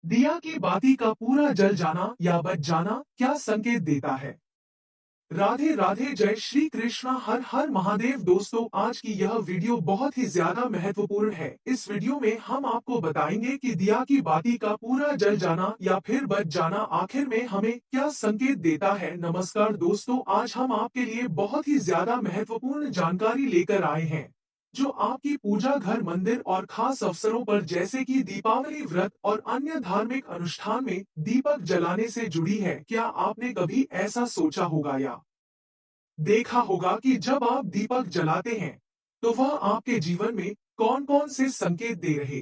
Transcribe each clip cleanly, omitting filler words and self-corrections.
दिया की बाती का पूरा जल जाना या बच जाना क्या संकेत देता है? राधे राधे, जय श्री कृष्णा, हर हर महादेव। दोस्तों, आज की यह वीडियो बहुत ही ज्यादा महत्वपूर्ण है। इस वीडियो में हम आपको बताएंगे कि दिया की बाती का पूरा जल जाना या फिर बच जाना आखिर में हमें क्या संकेत देता है। नमस्कार दोस्तों, आज हम आपके लिए बहुत ही ज्यादा महत्वपूर्ण जानकारी लेकर आए हैं जो आपकी पूजा घर, मंदिर और खास अवसरों पर जैसे कि दीपावली, व्रत और अन्य धार्मिक अनुष्ठान में दीपक जलाने से जुड़ी है। क्या आपने कभी ऐसा सोचा होगा या देखा होगा कि जब आप दीपक जलाते हैं तो वह आपके जीवन में कौन कौन से संकेत दे रहे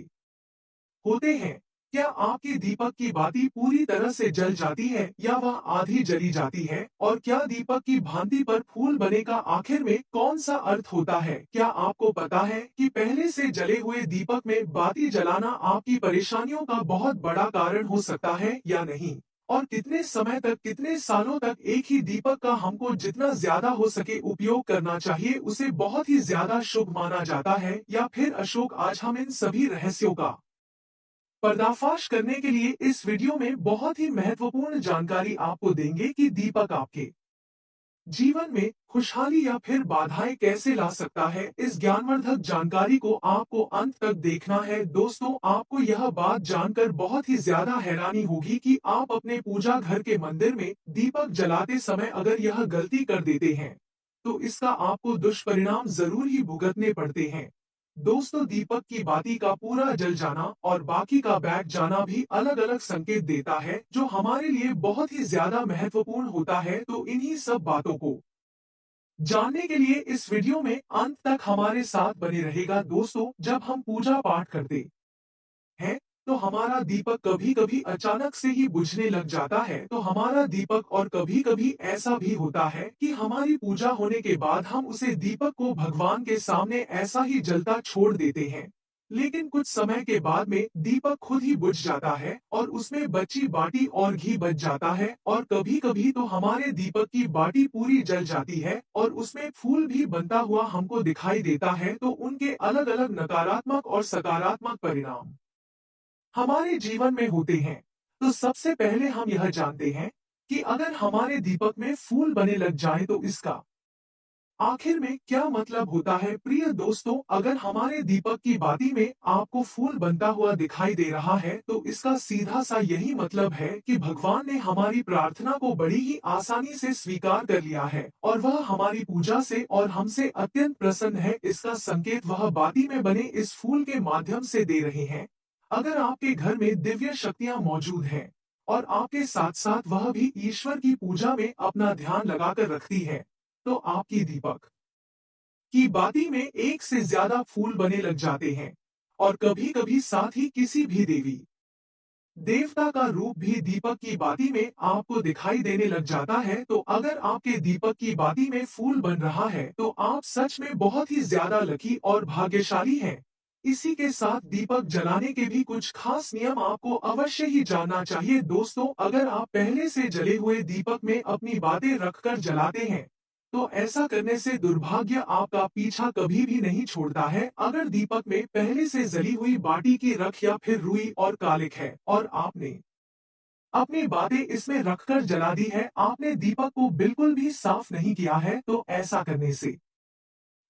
होते हैं? क्या आपकी दीपक की बाती पूरी तरह से जल जाती है या वह आधी जली जाती है? और क्या दीपक की भांति पर फूल बने का आखिर में कौन सा अर्थ होता है? क्या आपको पता है कि पहले से जले हुए दीपक में बाती जलाना आपकी परेशानियों का बहुत बड़ा कारण हो सकता है या नहीं? और कितने समय तक, कितने सालों तक एक ही दीपक का हमको जितना ज्यादा हो सके उपयोग करना चाहिए, उसे बहुत ही ज्यादा शुभ माना जाता है या फिर अशुभ? आज हम इन सभी रहस्यों का पर्दाफाश करने के लिए इस वीडियो में बहुत ही महत्वपूर्ण जानकारी आपको देंगे कि दीपक आपके जीवन में खुशहाली या फिर बाधाएं कैसे ला सकता है। इस ज्ञानवर्धक जानकारी को आपको अंत तक देखना है। दोस्तों, आपको यह बात जानकर बहुत ही ज्यादा हैरानी होगी कि आप अपने पूजा घर के मंदिर में दीपक जलाते समय अगर यह गलती कर देते हैं तो इसका आपको दुष्परिणाम जरूर ही भुगतने पड़ते हैं। दोस्तों, दीपक की बाती का पूरा जल जाना और बाकी का बैठ जाना भी अलग अलग संकेत देता है जो हमारे लिए बहुत ही ज्यादा महत्वपूर्ण होता है। तो इन्हीं सब बातों को जानने के लिए इस वीडियो में अंत तक हमारे साथ बने रहेगा। दोस्तों, जब हम पूजा पाठ करते हैं तो हमारा दीपक कभी कभी अचानक से ही बुझने लग जाता है। तो हमारा दीपक, और कभी कभी ऐसा भी होता है कि हमारी पूजा होने के बाद हम उसे दीपक को भगवान के सामने ऐसा ही जलता छोड़ देते हैं, लेकिन कुछ समय के बाद में दीपक खुद ही बुझ जाता है और उसमें बची बाटी और घी बच जाता है। और कभी कभी तो हमारे दीपक की बाटी पूरी जल जाती है और उसमें फूल भी बनता हुआ हमको दिखाई देता है। तो उनके अलग अलग नकारात्मक और सकारात्मक परिणाम हमारे जीवन में होते हैं। तो सबसे पहले हम यह जानते हैं कि अगर हमारे दीपक में फूल बने लग जाए तो इसका आखिर में क्या मतलब होता है। प्रिय दोस्तों, अगर हमारे दीपक की बाती में आपको फूल बनता हुआ दिखाई दे रहा है तो इसका सीधा सा यही मतलब है कि भगवान ने हमारी प्रार्थना को बड़ी ही आसानी से स्वीकार कर लिया है और वह हमारी पूजा से और हमसे अत्यंत प्रसन्न है। इसका संकेत वह बाती में बने इस फूल के माध्यम से दे रहे हैं। अगर आपके घर में दिव्य शक्तियां मौजूद हैं और आपके साथ साथ वह भी ईश्वर की पूजा में अपना ध्यान लगाकर रखती है तो आपकी दीपक की बाती में एक से ज्यादा फूल बने लग जाते हैं। और कभी कभी साथ ही किसी भी देवी देवता का रूप भी दीपक की बाती में आपको दिखाई देने लग जाता है। तो अगर आपके दीपक की बाती में फूल बन रहा है तो आप सच में बहुत ही ज्यादा लकी और भाग्यशाली हैं। इसी के साथ दीपक जलाने के भी कुछ खास नियम आपको अवश्य ही जानना चाहिए। दोस्तों, अगर आप पहले से जले हुए दीपक में अपनी बातें रखकर जलाते हैं तो ऐसा करने से दुर्भाग्य आपका पीछा कभी भी नहीं छोड़ता है। अगर दीपक में पहले से जली हुई बाटी की रख या फिर रुई और कालिक है और आपने अपनी बातें इसमें रखकर जला दी है, आपने दीपक को बिल्कुल भी साफ नहीं किया है, तो ऐसा करने से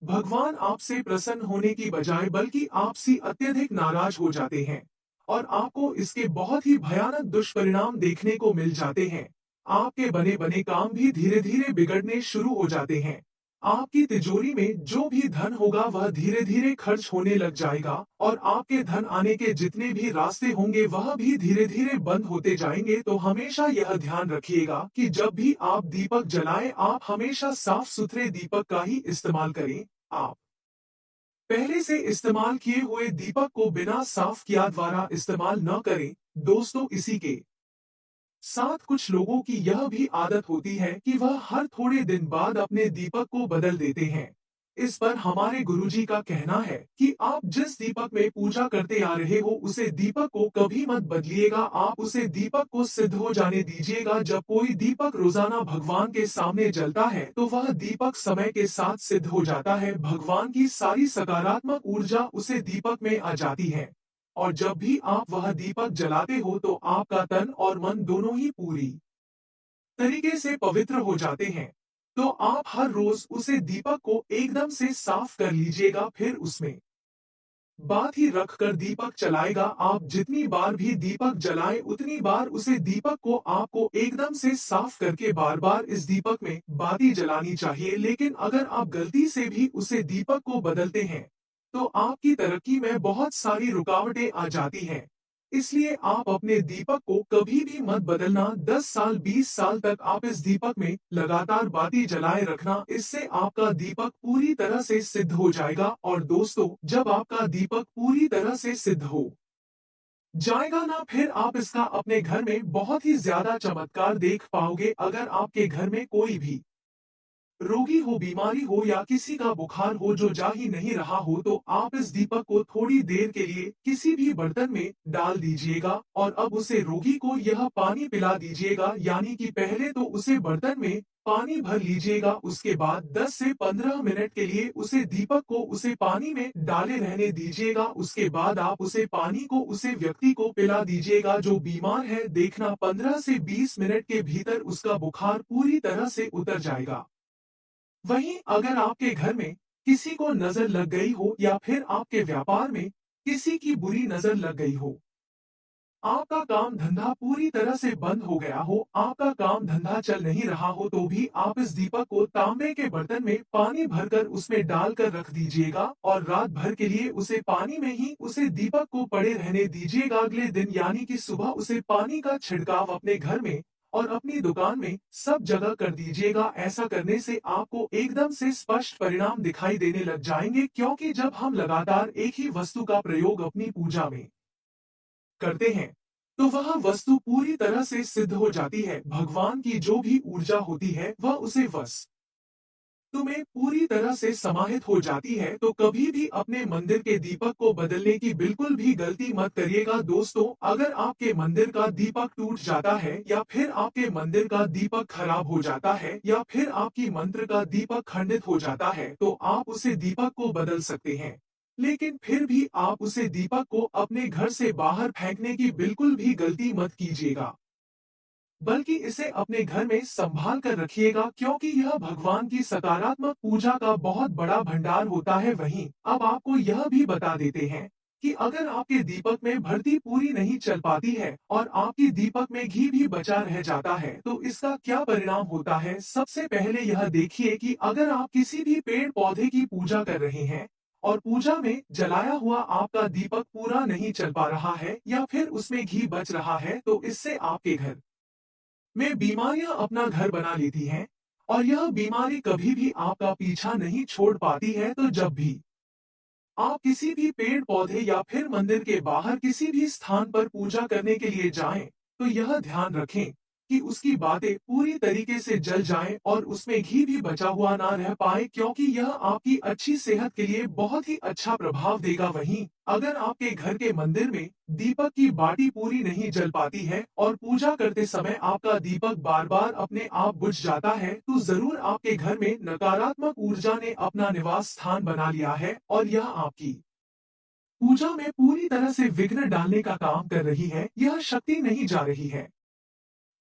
भगवान आपसे प्रसन्न होने की बजाय बल्कि आपसे अत्यधिक नाराज हो जाते हैं और आपको इसके बहुत ही भयानक दुष्परिणाम देखने को मिल जाते हैं। आपके बने बने काम भी धीरे धीरे बिगड़ने शुरू हो जाते हैं। आपकी तिजोरी में जो भी धन होगा वह धीरे धीरे खर्च होने लग जाएगा और आपके धन आने के जितने भी रास्ते होंगे वह भी धीरे धीरे बंद होते जाएंगे। तो हमेशा यह ध्यान रखिएगा कि जब भी आप दीपक जलाएं, आप हमेशा साफ सुथरे दीपक का ही इस्तेमाल करें। आप पहले से इस्तेमाल किए हुए दीपक को बिना साफ किया द्वारा इस्तेमाल न करें। दोस्तों, इसी के साथ कुछ लोगों की यह भी आदत होती है कि वह हर थोड़े दिन बाद अपने दीपक को बदल देते हैं। इस पर हमारे गुरुजी का कहना है कि आप जिस दीपक में पूजा करते आ रहे हो उसे दीपक को कभी मत बदलिएगा। आप उसे दीपक को सिद्ध हो जाने दीजिएगा। जब कोई दीपक रोजाना भगवान के सामने जलता है तो वह दीपक समय के साथ सिद्ध हो जाता है। भगवान की सारी सकारात्मक ऊर्जा उसे दीपक में आ जाती है और जब भी आप वह दीपक जलाते हो तो आपका तन और मन दोनों ही पूरी तरीके से पवित्र हो जाते हैं। तो आप हर रोज उसे दीपक को एकदम से साफ कर लीजिएगा, फिर उसमें बात ही रखकर दीपक चलाएगा। आप जितनी बार भी दीपक जलाएं उतनी बार उसे दीपक को आपको एकदम से साफ करके बार बार इस दीपक में बाती जलानी चाहिए। लेकिन अगर आप गलती से भी उसे दीपक को बदलते हैं तो आपकी तरक्की में बहुत सारी रुकावटें आ जाती हैं। इसलिए आप अपने दीपक को कभी भी मत बदलना। 10 साल 20 साल तक आप इस दीपक में लगातार बाती जलाए रखना, इससे आपका दीपक पूरी तरह से सिद्ध हो जाएगा। और दोस्तों, जब आपका दीपक पूरी तरह से सिद्ध हो जाएगा ना, फिर आप इसका अपने घर में बहुत ही ज्यादा चमत्कार देख पाओगे। अगर आपके घर में कोई भी रोगी हो, बीमारी हो या किसी का बुखार हो जो जा ही नहीं रहा हो, तो आप इस दीपक को थोड़ी देर के लिए किसी भी बर्तन में डाल दीजिएगा और अब उसे रोगी को यह पानी पिला दीजिएगा। यानी कि पहले तो उसे बर्तन में पानी भर लीजिएगा, उसके बाद 10 से 15 मिनट के लिए उसे दीपक को उसे पानी में डाले रहने दीजिएगा। उसके बाद आप उसे पानी को उसे व्यक्ति को पिला दीजिएगा जो बीमार है। देखना 15 से 20 मिनट के भीतर उसका बुखार पूरी तरह से उतर जाएगा। वहीं अगर आपके घर में किसी को नजर लग गई हो या फिर आपके व्यापार में किसी की बुरी नजर लग गई हो, आपका काम धंधा पूरी तरह से बंद हो गया हो, आपका काम धंधा चल नहीं रहा हो, तो भी आप इस दीपक को तांबे के बर्तन में पानी भरकर उसमें डालकर रख दीजिएगा और रात भर के लिए उसे पानी में ही उसे दीपक को पड़े रहने दीजिएगा। अगले दिन यानी कि सुबह उसे पानी का छिड़काव अपने घर में और अपनी दुकान में सब जगह कर दीजिएगा। ऐसा करने से आपको एकदम से स्पष्ट परिणाम दिखाई देने लग जाएंगे, क्योंकि जब हम लगातार एक ही वस्तु का प्रयोग अपनी पूजा में करते हैं तो वह वस्तु पूरी तरह से सिद्ध हो जाती है। भगवान की जो भी ऊर्जा होती है वह उसे वस्तु में पूरी तरह से समाहित हो जाती है। तो कभी भी अपने मंदिर के दीपक को बदलने की बिल्कुल भी गलती मत करिएगा। दोस्तों, अगर आपके मंदिर का दीपक टूट जाता है या फिर आपके मंदिर का दीपक खराब हो जाता है या फिर आपकी मंत्र का दीपक खंडित हो जाता है तो आप उसे दीपक को बदल सकते हैं। लेकिन फिर भी आप उसे दीपक को अपने घर से बाहर फेंकने की बिल्कुल भी गलती मत कीजिएगा, बल्कि इसे अपने घर में संभाल कर रखिएगा, क्योंकि यह भगवान की सकारात्मक पूजा का बहुत बड़ा भंडार होता है। वहीं अब आपको यह भी बता देते हैं कि अगर आपके दीपक में भरती पूरी नहीं चल पाती है और आपकी दीपक में घी भी बचा रह जाता है तो इसका क्या परिणाम होता है। सबसे पहले यह देखिए कि अगर आप किसी भी पेड़ पौधे की पूजा कर रहे हैं और पूजा में जलाया हुआ आपका दीपक पूरा नहीं चल पा रहा है या फिर उसमें घी बच रहा है, तो इससे आपके घर में बीमारियां अपना घर बना लेती हैं और यह बीमारी कभी भी आपका पीछा नहीं छोड़ पाती है। तो जब भी आप किसी भी पेड़ पौधे या फिर मंदिर के बाहर किसी भी स्थान पर पूजा करने के लिए जाएं, तो यह ध्यान रखें कि उसकी बातें पूरी तरीके से जल जाएं और उसमें घी भी बचा हुआ ना रह पाए, क्योंकि यह आपकी अच्छी सेहत के लिए बहुत ही अच्छा प्रभाव देगा। वहीं अगर आपके घर के मंदिर में दीपक की बाती पूरी नहीं जल पाती है और पूजा करते समय आपका दीपक बार बार अपने आप बुझ जाता है, तो जरूर आपके घर में नकारात्मक ऊर्जा ने अपना निवास स्थान बना लिया है और यह आपकी पूजा में पूरी तरह से विघ्न डालने का काम कर रही है। यह शक्ति नहीं जा रही है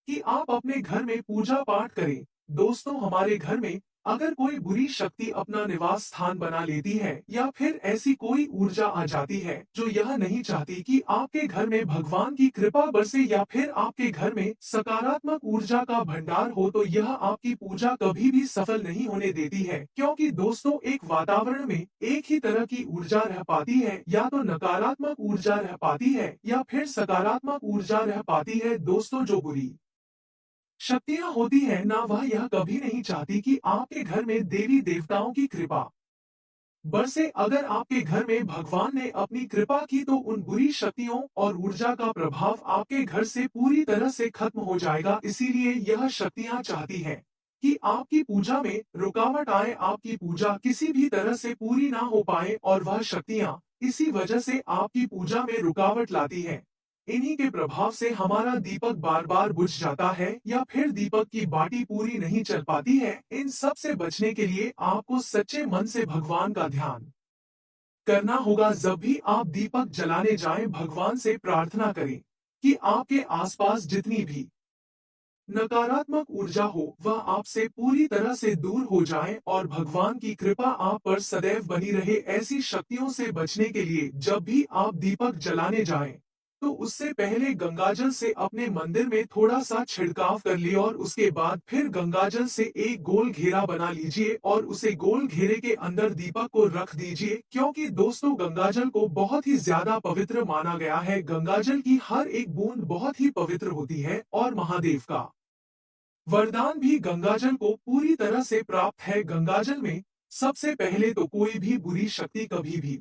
कि आप अपने घर में पूजा पाठ करें। दोस्तों, हमारे घर में अगर कोई बुरी शक्ति अपना निवास स्थान बना लेती है या फिर ऐसी कोई ऊर्जा आ जाती है जो यह नहीं चाहती कि आपके घर में भगवान की कृपा बरसे या फिर आपके घर में सकारात्मक ऊर्जा का भंडार हो, तो यह आपकी पूजा कभी भी सफल नहीं होने देती है। क्योंकि दोस्तों, एक वातावरण में एक ही तरह की ऊर्जा रह पाती है, या तो नकारात्मक ऊर्जा रह पाती है या फिर सकारात्मक ऊर्जा रह पाती है। दोस्तों, जो बुरी शक्तियां होती है ना, वह यह कभी नहीं चाहती कि आपके घर में देवी देवताओं की कृपा बरसे। अगर आपके घर में भगवान ने अपनी कृपा की तो उन बुरी शक्तियों और ऊर्जा का प्रभाव आपके घर से पूरी तरह से खत्म हो जाएगा। इसीलिए यह शक्तियां चाहती है कि आपकी पूजा में रुकावट आए, आपकी पूजा किसी भी तरह से पूरी ना हो पाए और वह शक्तियां इसी वजह से आपकी पूजा में रुकावट लाती है। इन्हीं के प्रभाव से हमारा दीपक बार बार बुझ जाता है या फिर दीपक की बाटी पूरी नहीं चल पाती है। इन सब से बचने के लिए आपको सच्चे मन से भगवान का ध्यान करना होगा जब भी आप दीपक जलाने जाएं, भगवान से प्रार्थना करें कि आपके आसपास जितनी भी नकारात्मक ऊर्जा हो वह आपसे पूरी तरह से दूर हो जाए और भगवान की कृपा आप पर सदैव बनी रहे। ऐसी शक्तियों से बचने के लिए जब भी आप दीपक जलाने जाएं, तो उससे पहले गंगाजल से अपने मंदिर में थोड़ा सा छिड़काव कर लिए और उसके बाद फिर गंगाजल से एक गोल घेरा बना लीजिए और उसे गोल घेरे के अंदर दीपक को रख दीजिए, क्योंकि दोस्तों गंगाजल को बहुत ही ज्यादा पवित्र माना गया है। गंगाजल की हर एक बूंद बहुत ही पवित्र होती है और महादेव का वरदान भी गंगाजल को पूरी तरह से प्राप्त है। गंगाजल में सबसे पहले तो कोई भी बुरी शक्ति कभी भी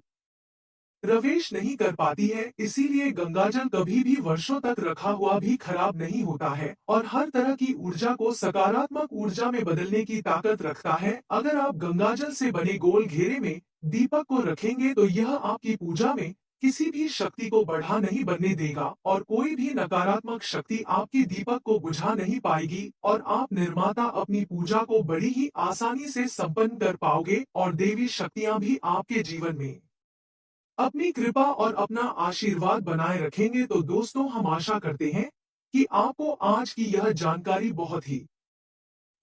प्रवेश नहीं कर पाती है, इसीलिए गंगाजल कभी भी वर्षों तक रखा हुआ भी खराब नहीं होता है और हर तरह की ऊर्जा को सकारात्मक ऊर्जा में बदलने की ताकत रखता है। अगर आप गंगाजल से बने गोल घेरे में दीपक को रखेंगे तो यह आपकी पूजा में किसी भी शक्ति को बढ़ा नहीं बनने देगा और कोई भी नकारात्मक शक्ति आपकी दीपक को बुझा नहीं पाएगी और आप निर्माता अपनी पूजा को बड़ी ही आसानी से संपन्न कर पाओगे और देवी शक्तियां भी आपके जीवन में अपनी कृपा और अपना आशीर्वाद बनाए रखेंगे। तो दोस्तों हम आशा करते हैं कि आपको आज की यह जानकारी बहुत ही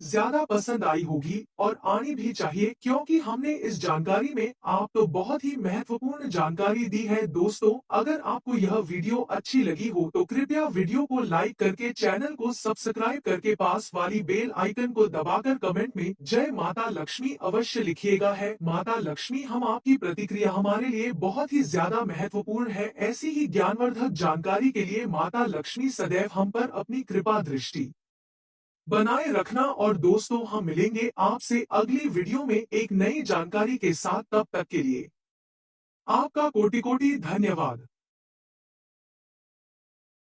ज्यादा पसंद आई होगी और आनी भी चाहिए, क्योंकि हमने इस जानकारी में आप तो बहुत ही महत्वपूर्ण जानकारी दी है। दोस्तों अगर आपको यह वीडियो अच्छी लगी हो तो कृपया वीडियो को लाइक करके चैनल को सब्सक्राइब करके पास वाली बेल आइकन को दबाकर कमेंट में जय माता लक्ष्मी अवश्य लिखिएगा। है माता लक्ष्मी, हम आपकी प्रतिक्रिया हमारे लिए बहुत ही ज्यादा महत्वपूर्ण है। ऐसी ही ज्ञानवर्धक जानकारी के लिए माता लक्ष्मी सदैव हम पर अपनी कृपा दृष्टि बनाए रखना। और दोस्तों हम मिलेंगे आपसे अगली वीडियो में एक नई जानकारी के साथ, तब तक के लिए आपका कोटि कोटि धन्यवाद।